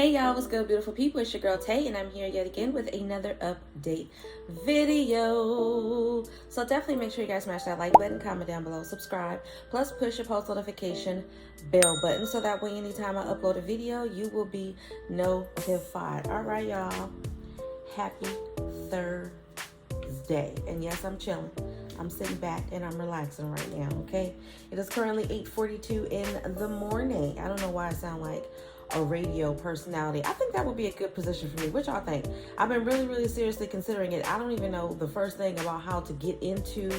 Hey y'all, what's good, beautiful people? It's your girl Tay, and I'm here yet again with another update video. So definitely make sure you guys smash that like button, comment down below, subscribe, plus push your post notification bell button so that way anytime I upload a video, you will be notified. All right, y'all. Happy Thursday. And yes, I'm chilling. I'm sitting back and I'm relaxing right now, okay? It is currently 8:42 in the morning. I don't know why I sound like a radio personality. I think that would be a good position for me. What y'all think? I've been really seriously considering it. I don't even know the first thing about how to get into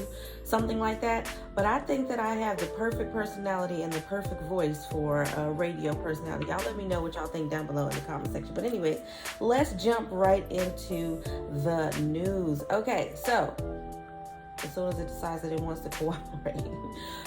something like that, but I think that I have the perfect personality and the perfect voice for a radio personality. Y'all let me know what y'all think down below in the comment section. But anyways, let's jump right into the news. Okay, so as soon as it decides that it wants to cooperate.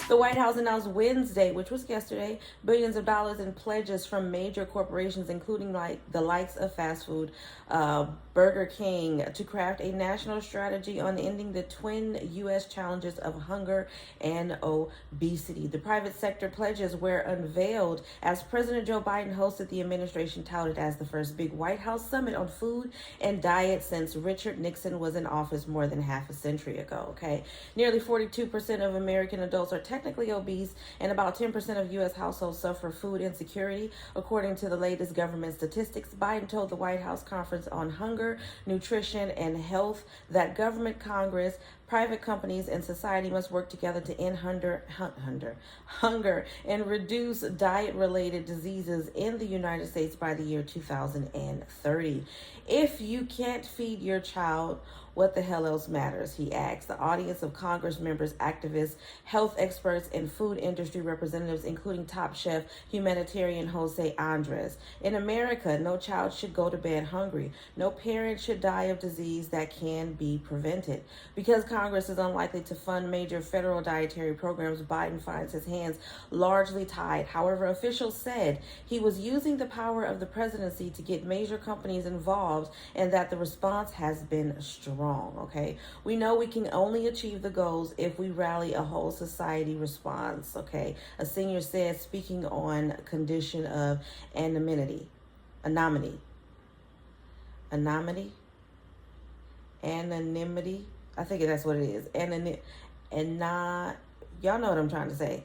The White House announced Wednesday, which was yesterday, billions of dollars in pledges from major corporations, including like the likes of fast food, Burger King, to craft a national strategy on ending the twin U.S. challenges of hunger and obesity. The private sector pledges were unveiled as President Joe Biden hosted the administration touted as the first big White House summit on food and diet since Richard Nixon was in office more than half a century ago. Okay, nearly 42% of American adults are technically obese, and about 10% of U.S. households suffer food insecurity, according to the latest government statistics. Biden told the White House Conference on Hunger, Nutrition, and Health that government, Congress, private companies, and society must work together to end hunger and reduce diet-related diseases in the United States by the year 2030. If you can't feed your child, what the hell else matters, he asked the audience of Congress members, activists, health experts, and food industry representatives, including Top Chef humanitarian Jose Andres. In America, no child should go to bed hungry. No parent should die of disease that can be prevented. Because Congress is unlikely to fund major federal dietary programs, Biden finds his hands largely tied. However, officials said he was using the power of the presidency to get major companies involved and that the response has been strong. Okay, we know we can only achieve the goals if we rally a whole society response. Okay, a senior said, speaking on condition of anonymity. Anonymity. I think that's what it is. Y'all know what I'm trying to say.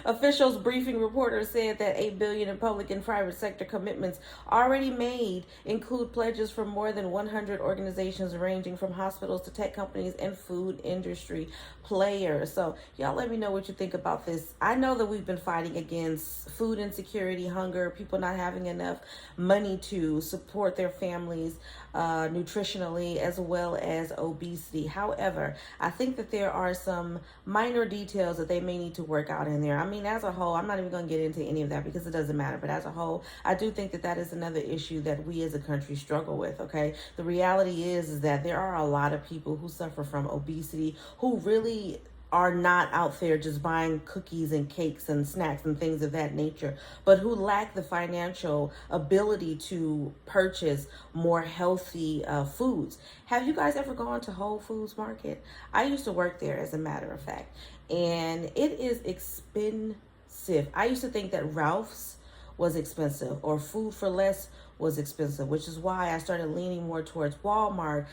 Officials briefing reporters said that $8 billion in public and private sector commitments already made include pledges from more than 100 organizations ranging from hospitals to tech companies and food industry players. So y'all let me know what you think about this. I know that we've been fighting against food insecurity, hunger, people not having enough money to support their families nutritionally, as well as obesity. However, I think that there are some minor details that they may need to work out in there. I mean, as a whole, I'm not even going to get into any of that because it doesn't matter. But as a whole, I do think that that is another issue that we as a country struggle with. Okay, the reality is that there are a lot of people who suffer from obesity who really are not out there just buying cookies and cakes and snacks and things of that nature, but who lack the financial ability to purchase more healthy foods. Have you guys ever gone to Whole Foods Market? I used to work there, as a matter of fact, and it is expensive. I used to think that Ralph's was expensive or Food for Less was expensive, which is why I started leaning more towards Walmart,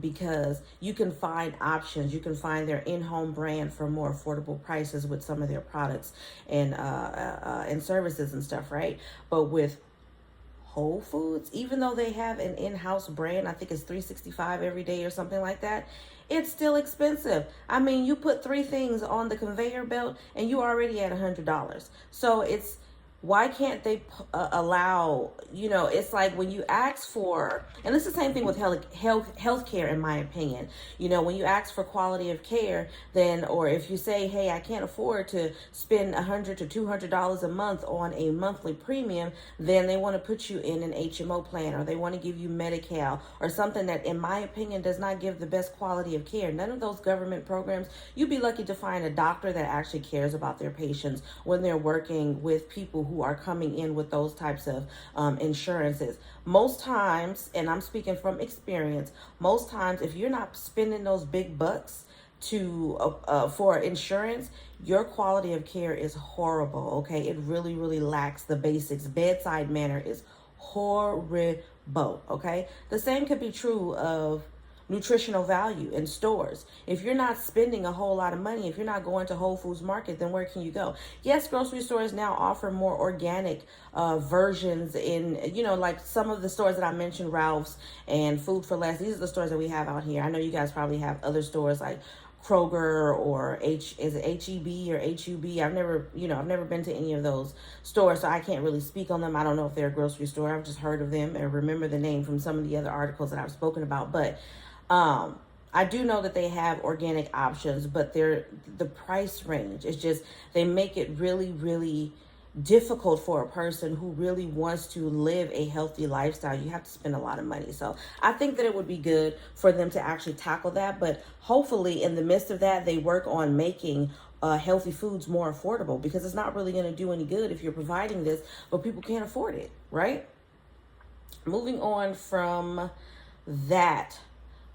because you can find options. You can find their in-home brand for more affordable prices with some of their products and services and stuff, right? But with Whole Foods, even though they have an in-house brand, I think it's 365 every day or something like that, it's still expensive. I mean, you put 3 things on the conveyor belt and you already at $100. So why can't they allow, it's like when you ask for, and it's the same thing with healthcare, in my opinion. When you ask for quality of care, then, or if you say, hey, I can't afford to spend $100 to $200 a month on a monthly premium, then they want to put you in an HMO plan, or they want to give you Medi-Cal, or something that, in my opinion, does not give the best quality of care. None of those government programs, you'd be lucky to find a doctor that actually cares about their patients when they're working with people who are coming in with those types of insurances. Most times, and I'm speaking from experience, most times if you're not spending those big bucks for insurance, your quality of care is horrible. Okay, it really, really lacks the basics. Bedside manner is horrible. Okay, the same could be true of nutritional value in stores. If you're not spending a whole lot of money, if you're not going to Whole Foods Market, then where can you go? Yes, grocery stores now offer more organic versions in, like some of the stores that I mentioned, Ralph's and Food for Less. These are the stores that we have out here. I know you guys probably have other stores like Kroger or is it HEB or HUB? I've never been to any of those stores, so I can't really speak on them. I don't know if they're a grocery store. I've just heard of them and remember the name from some of the other articles that I've spoken about. But I do know that they have organic options, but the price range is just, they make it really, really difficult for a person who really wants to live a healthy lifestyle. You have to spend a lot of money. So I think that it would be good for them to actually tackle that. But hopefully in the midst of that, they work on making healthy foods more affordable, because it's not really going to do any good if you're providing this, but people can't afford it, right? Moving on from that.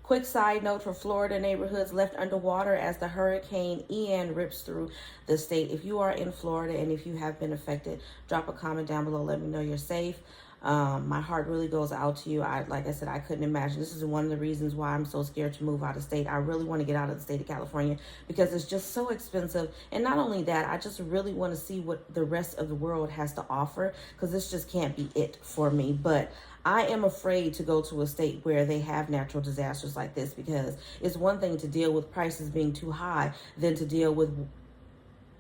Quick side note for Florida neighborhoods left underwater as the Hurricane Ian rips through the state. If you are in Florida and if you have been affected, drop a comment down below. Let me know you're safe. My heart really goes out to you. Like I said, I couldn't imagine. This is one of the reasons why I'm so scared to move out of state. I really want to get out of the state of California because it's just so expensive. And not only that, I just really want to see what the rest of the world has to offer, because this just can't be it for me. But I am afraid to go to a state where they have natural disasters like this, because it's one thing to deal with prices being too high than to deal with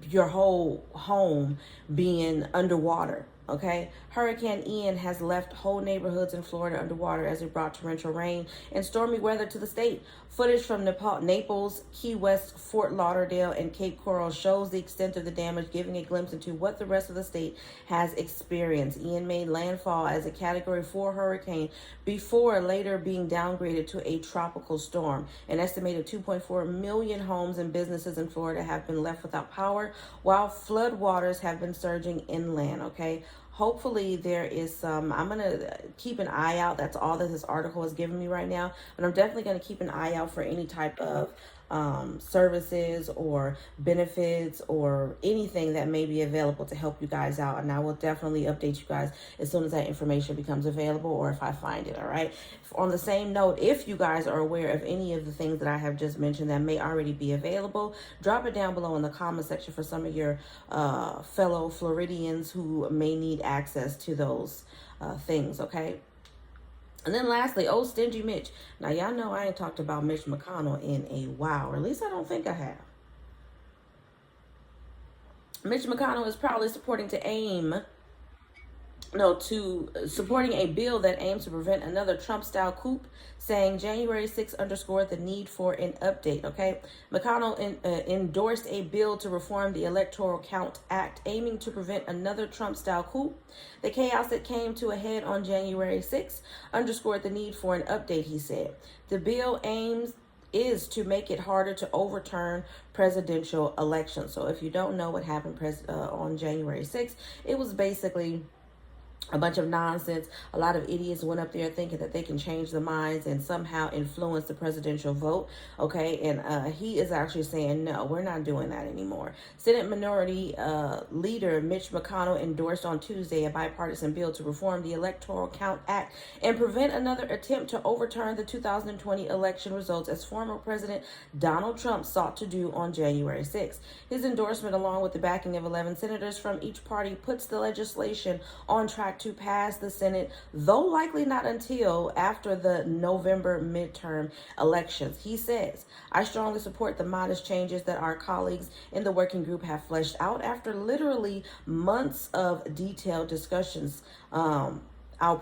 your whole home being underwater. Okay, Hurricane Ian has left whole neighborhoods in Florida underwater as it brought torrential rain and stormy weather to the state. Footage from Naples, Key West, Fort Lauderdale, and Cape Coral shows the extent of the damage, giving a glimpse into what the rest of the state has experienced. Ian made landfall as a Category 4 hurricane before later being downgraded to a tropical storm. An estimated 2.4 million homes and businesses in Florida have been left without power, while flood waters have been surging inland. Okay, hopefully there is some, I'm going to keep an eye out. That's all that this article is giving me right now. But I'm definitely going to keep an eye out for any type of services or benefits or anything that may be available to help you guys out. And I will definitely update you guys as soon as that information becomes available, or if I find it. All right. On the same note, if you guys are aware of any of the things that I have just mentioned that may already be available, drop it down below in the comment section for some of your fellow Floridians who may need access to those things. Okay. And then lastly, old stingy Mitch. Now, y'all know I ain't talked about Mitch McConnell in a while, or at least I don't think I have. Mitch McConnell is proudly supporting supporting a bill that aims to prevent another Trump-style coup, saying January 6 underscored the need for an update. Okay, McConnell endorsed a bill to reform the Electoral Count Act, aiming to prevent another Trump-style coup. The chaos that came to a head on January 6 underscored the need for an update, he said. The bill is to make it harder to overturn presidential elections. So if you don't know what happened on January 6th, it was basically a bunch of nonsense. A lot of idiots went up there thinking that they can change the minds and somehow influence the presidential vote. Okay, and he is actually saying, no, we're not doing that anymore. Senate Minority Leader Mitch McConnell endorsed on Tuesday a bipartisan bill to reform the Electoral Count Act and prevent another attempt to overturn the 2020 election results, as former President Donald Trump sought to do on January 6th. His endorsement, along with the backing of 11 senators from each party, puts the legislation on track to pass the Senate, though likely not until after the November midterm elections. He says, I strongly support the modest changes that our colleagues in the working group have fleshed out after literally months of detailed discussions. I'll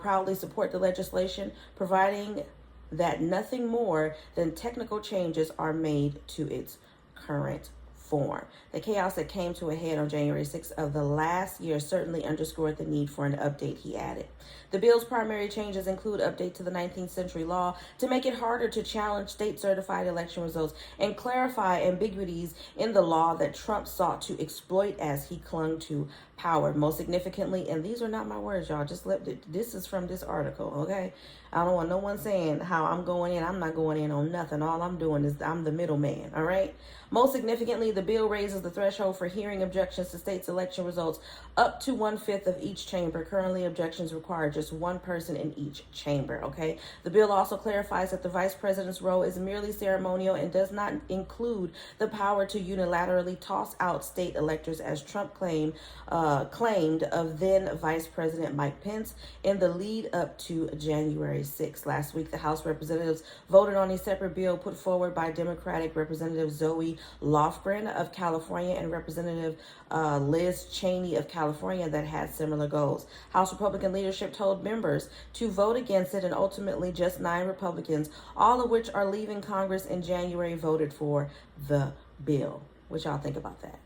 proudly support the legislation, providing that nothing more than technical changes are made to its current form. The chaos that came to a head on January 6th of the last year certainly underscored the need for an update, he added. The bill's primary changes include update to the 19th century law to make it harder to challenge state-certified election results and clarify ambiguities in the law that Trump sought to exploit as he clung to power. Most significantly, and these are not my words, y'all, this is from this article, okay? I don't want no one saying how I'm going in. I'm not going in on nothing. All I'm doing is I'm the middleman, all right? Most significantly, the bill raises the threshold for hearing objections to states' election results up to 1/5 of each chamber. Currently, objections require just one person in each chamber, okay? The bill also clarifies that the vice president's role is merely ceremonial and does not include the power to unilaterally toss out state electors, as Trump claimed of then Vice President Mike Pence in the lead up to January 6th. Last week, the House Representatives voted on a separate bill put forward by Democratic Representative Zoe Lofgren of California and Representative Liz Cheney of California that had similar goals. House Republican leadership told members to vote against it, and ultimately just 9 Republicans, all of which are leaving Congress in January, voted for the bill. What y'all think about that?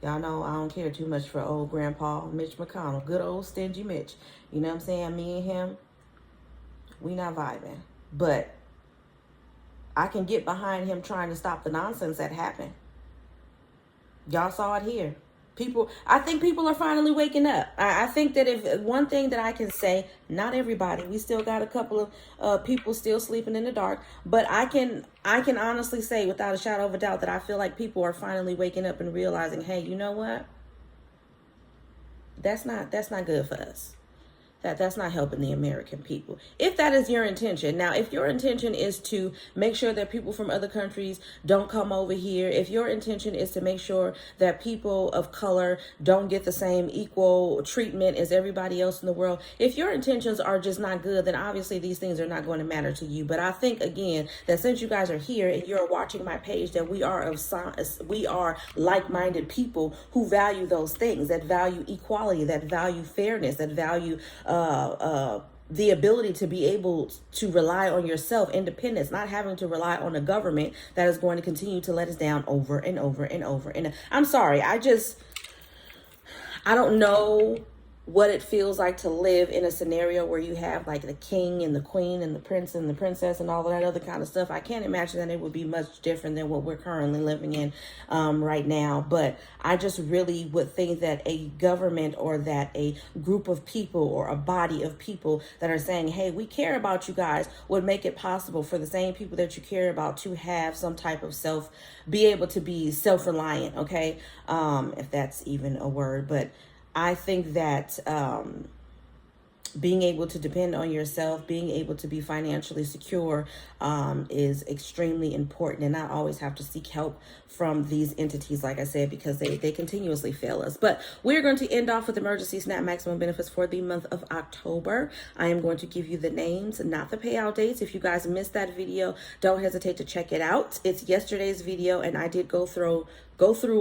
Y'all know I don't care too much for old Grandpa Mitch McConnell. Good old stingy Mitch. You know what I'm saying? Me and him, we not vibing. But I can get behind him trying to stop the nonsense that happened. Y'all saw it here. I think people are finally waking up. I think that if one thing that I can say, not everybody, we still got a couple of people still sleeping in the dark, but I can honestly say without a shadow of a doubt that I feel like people are finally waking up and realizing, hey, you know what? That's not good for us. That's not helping the American people. If that is your intention. Now, if your intention is to make sure that people from other countries don't come over here, if your intention is to make sure that people of color don't get the same equal treatment as everybody else in the world, if your intentions are just not good, then obviously these things are not going to matter to you. But I think, again, that since you guys are here and you're watching my page, that we are like-minded people who value those things, that value equality, that value fairness, that value the ability to be able to rely on yourself, independence, not having to rely on a government that is going to continue to let us down over and over and over. And I'm sorry, I don't know what it feels like to live in a scenario where you have like the king and the queen and the prince and the princess and all of that other kind of stuff. I can't imagine that it would be much different than what we're currently living in right now. But I just really would think that a government or that a group of people or a body of people that are saying, hey, we care about you guys, would make it possible for the same people that you care about to have some type of be able to be self-reliant, okay? If that's even a word. But I think that being able to depend on yourself, being able to be financially secure is extremely important, and not always have to seek help from these entities, like I said, because they continuously fail us. But we're going to end off with emergency SNAP maximum benefits for the month of October. I am going to give you the names, not the payout dates. If you guys missed that video, don't hesitate to check it out. It's yesterday's video, and I did go through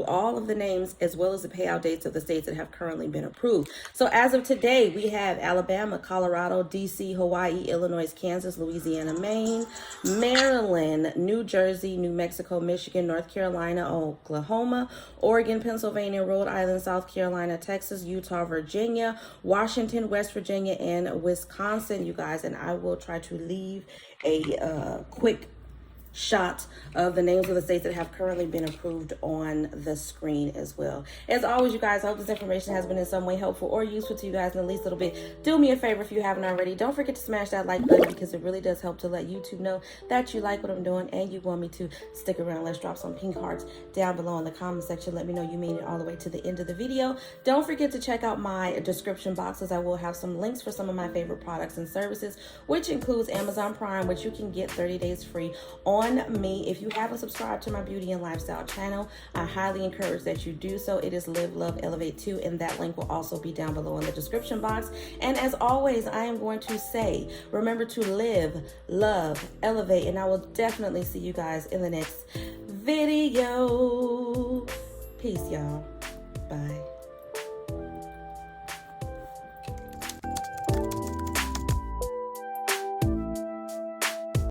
all of the names as well as the payout dates of the states that have currently been approved. So as of today, we have Alabama, Colorado, DC, Hawaii, Illinois, Kansas, Louisiana, Maine, Maryland, New Jersey, New Mexico, Michigan, North Carolina, Oklahoma, Oregon, Pennsylvania, Rhode Island, South Carolina, Texas, Utah, Virginia, Washington, West Virginia, and Wisconsin, you guys. And I will try to leave a quick shot of the names of the states that have currently been approved on the screen as well. As always, you guys, I hope this information has been in some way helpful or useful to you guys in the least little bit. Do me a favor if you haven't already. Don't forget to smash that like button, because it really does help to let YouTube know that you like what I'm doing and you want me to stick around. Let's drop some pink hearts down below in the comment section. Let me know you made it all the way to the end of the video. Don't forget to check out my description boxes. I will have some links for some of my favorite products and services, which includes Amazon Prime, which you can get 30 days free on me. If you haven't subscribed to my beauty and lifestyle channel, I highly encourage that you do so. It is Live, Love, Elevate 2, and that link will also be down below in the description box. And as always, I am going to say, remember to live, love, elevate, and I will definitely see you guys in the next video. Peace, y'all. Bye.